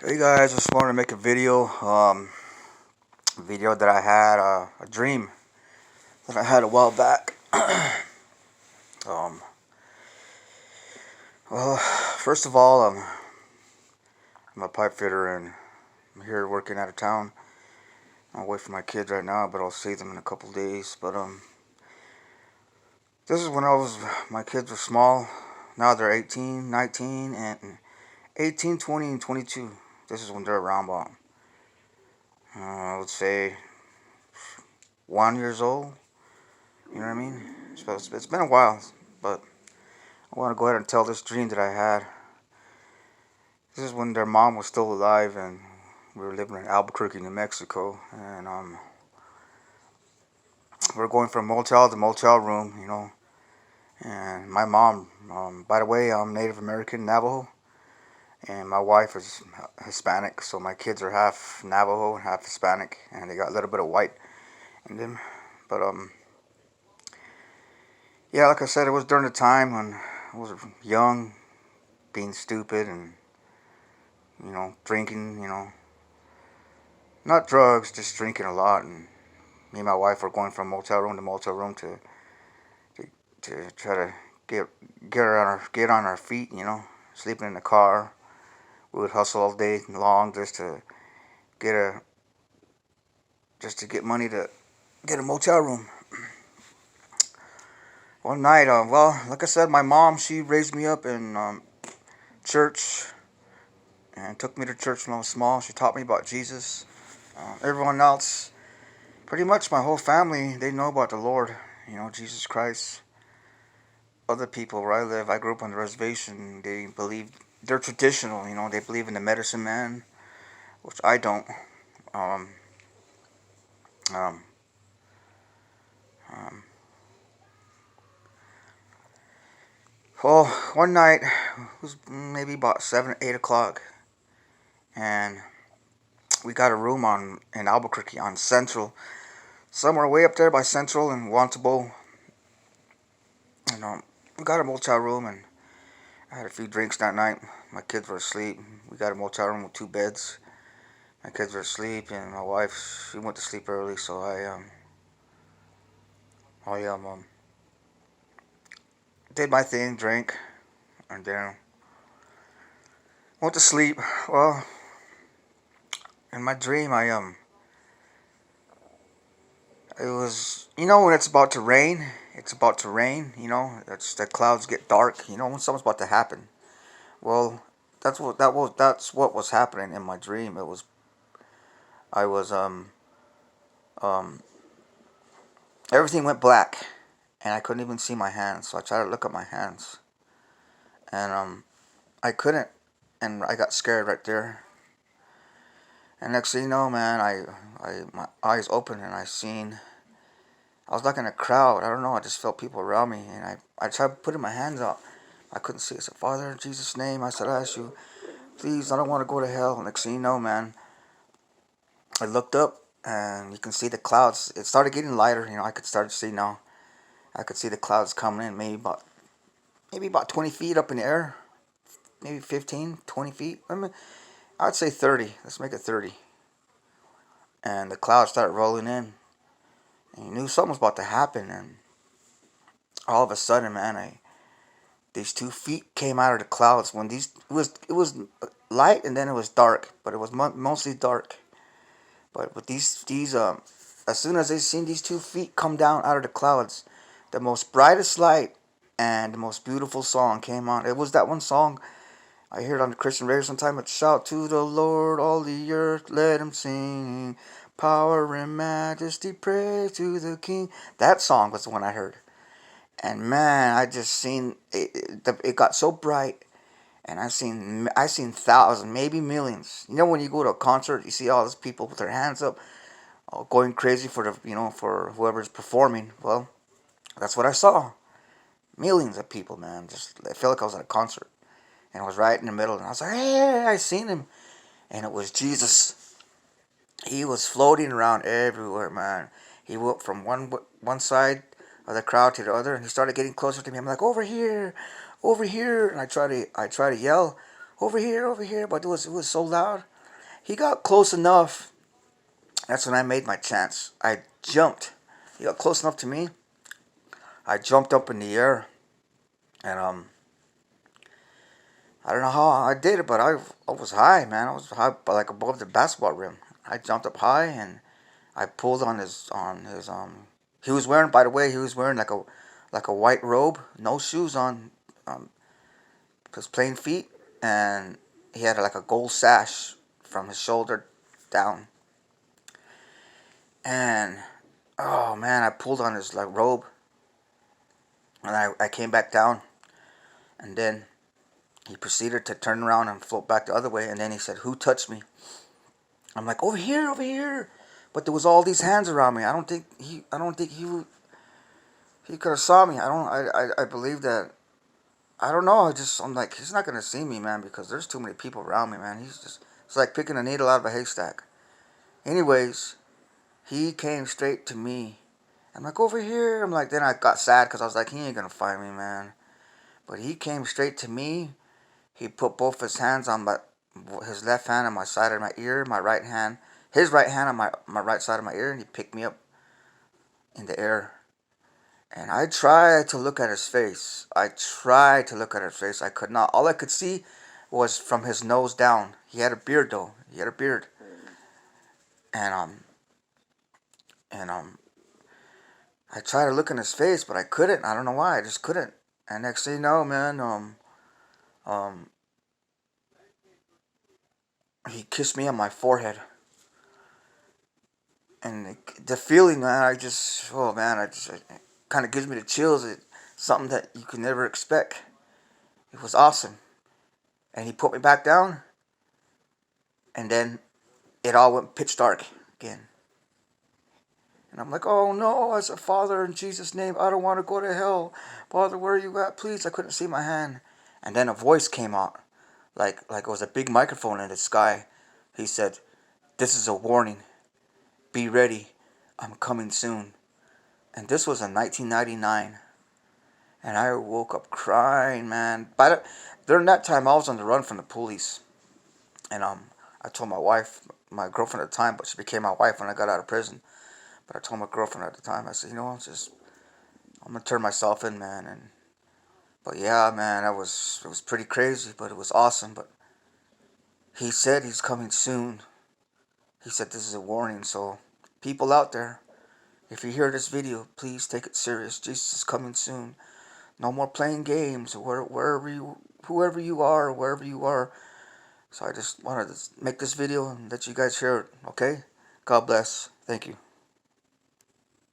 Hey guys, just wanted to make a video that I had, a dream that I had a while back. Um, First of all, I'm a pipe fitter and I'm here working out of town. I'm away from my kids right now, but I'll see them in a couple days. This is when my kids were small. Now they're 18, 19, and 18, 20, and 22. This is when they're around about, I would say, 1 years old. You know what I mean? It's been a while, but I want to go ahead and tell this dream that I had. This is when their mom was still alive, and we were living in Albuquerque, New Mexico, and we are going from motel to motel room, And my mom, by the way, I'm Native American Navajo, and my wife is Hispanic, so my kids are half Navajo and half Hispanic, and they got a little bit of white in them. But yeah, like I said, it was during the time when I was young, being stupid, and drinking, not drugs, just drinking a lot. And me and my wife were going from motel room to motel room to, to try to get get on our feet, sleeping in the car. We would hustle all day long get a just to get money to get a motel room. One night, like I said, my mom, she raised me up in church and took me to church when I was small. She taught me about Jesus. Everyone else, pretty much my whole family, they know about the Lord, Jesus Christ. Other people where I live, I grew up on the reservation, they're traditional, they believe in the medicine man, which I don't. Um, um, um, well, one night, it was maybe about 7 8 o'clock, and we got a room in Albuquerque on Central, somewhere way up there by Central and Wantabo. And we got a motel room, and I had a few drinks that night. My kids were asleep. We got a motel room with two beds. My kids were asleep, and my wife, she went to sleep early, so I did my thing, drank, and then went to sleep. Well, in my dream, it was, when it's about to rain. It's about to rain. The clouds get dark. When something's about to happen. Well, that's what was happening in my dream. I was um everything went black, and I couldn't even see my hands. So I tried to look at my hands, and I couldn't, and I got scared right there. And next thing you know, man, my eyes opened and I was like in a crowd. I don't know. I just felt people around me, and I tried putting my hands out. I couldn't see. I said, Father, in Jesus' name, I said, I ask you, please, I don't want to go to hell. Next thing you know, man, I looked up and you can see the clouds. It started getting lighter. I could start to see now. I could see the clouds coming in, maybe about 20 feet up in the air, maybe 15, 20 feet. I'd say 30. Let's make it 30. And the clouds started rolling in. And you knew something was about to happen. And all of a sudden, man, these 2 feet came out of the clouds. When it was light and then it was dark, but it was mostly dark. But with as soon as they seen these 2 feet come down out of the clouds, the most brightest light and the most beautiful song came on. It was that one song I hear it on the Christian radio sometime. It's shout to the Lord, all the earth, let him sing. Power and majesty, praise to the King. That song was the one I heard. And man, I just seen it got so bright, and I seen thousands, maybe millions. When you go to a concert, you see all these people with their hands up, all going crazy for whoever's performing. Well, that's what I saw. Millions of people, man. Just I felt like I was at a concert, and I was right in the middle, and I was like, hey, I seen him, and it was Jesus. He was floating around everywhere, man. He went from one side of the crowd to the other, and he started getting closer to me. I'm like, over here, and I try to yell, over here. But it was so loud. He got close enough. That's when I made my chance. I jumped. He got close enough to me. I jumped up in the air, and I don't know how I did it, but I was high, man. I was high, like above the basketball rim. I jumped up high and I pulled on his He was wearing, by the way, he was wearing like a white robe, no shoes on, um, just plain feet, and he had like a gold sash from his shoulder down. And oh man, I pulled on his like robe, and I came back down, and then he proceeded to turn around and float back the other way, and then he said, "Who touched me?" I'm like, "Over here, over here." But there was all these hands around me. I don't think he could have saw me. I believe that. I don't know. I'm like, he's not gonna see me, man, because there's too many people around me, man. It's like picking a needle out of a haystack. Anyways, he came straight to me. I'm like, over here. I'm like, then I got sad because I was like, he ain't gonna find me, man. But he came straight to me. He put both his hands on his left hand on my side of my ear, my right hand, his right hand on my right side of my ear, and he picked me up in the air. And I tried to look at his face. I tried to look at his face. I could not. All I could see was from his nose down. He had a beard though. He had a beard. And and I tried to look in his face, but I couldn't. I don't know why. I just couldn't. And next thing you know, man, um, he kissed me on my forehead. And the feeling, man, oh man, it kind of gives me the chills. It's something that you could never expect. It was awesome. And he put me back down, and then it all went pitch dark again. And I'm like, oh no, I said, Father, in Jesus' name, I don't want to go to hell. Father, where are you at? Please, I couldn't see my hand. And then a voice came out, like it was a big microphone in the sky. He said, "This is a warning. Be ready. I'm coming soon." And this was in 1999. And I woke up crying, man. During that time, I was on the run from the police. And I told my wife, my girlfriend at the time, but she became my wife when I got out of prison. But I told my girlfriend at the time, I said, I'm gonna turn myself in, man. But yeah, man, it was pretty crazy, but it was awesome. But he said he's coming soon. He said this is a warning. So people out there, if you hear this video, please take it serious. Jesus is coming soon. No more playing games, whoever you are, wherever you are. So I just wanted to make this video and let you guys hear it. Okay? God bless. Thank you.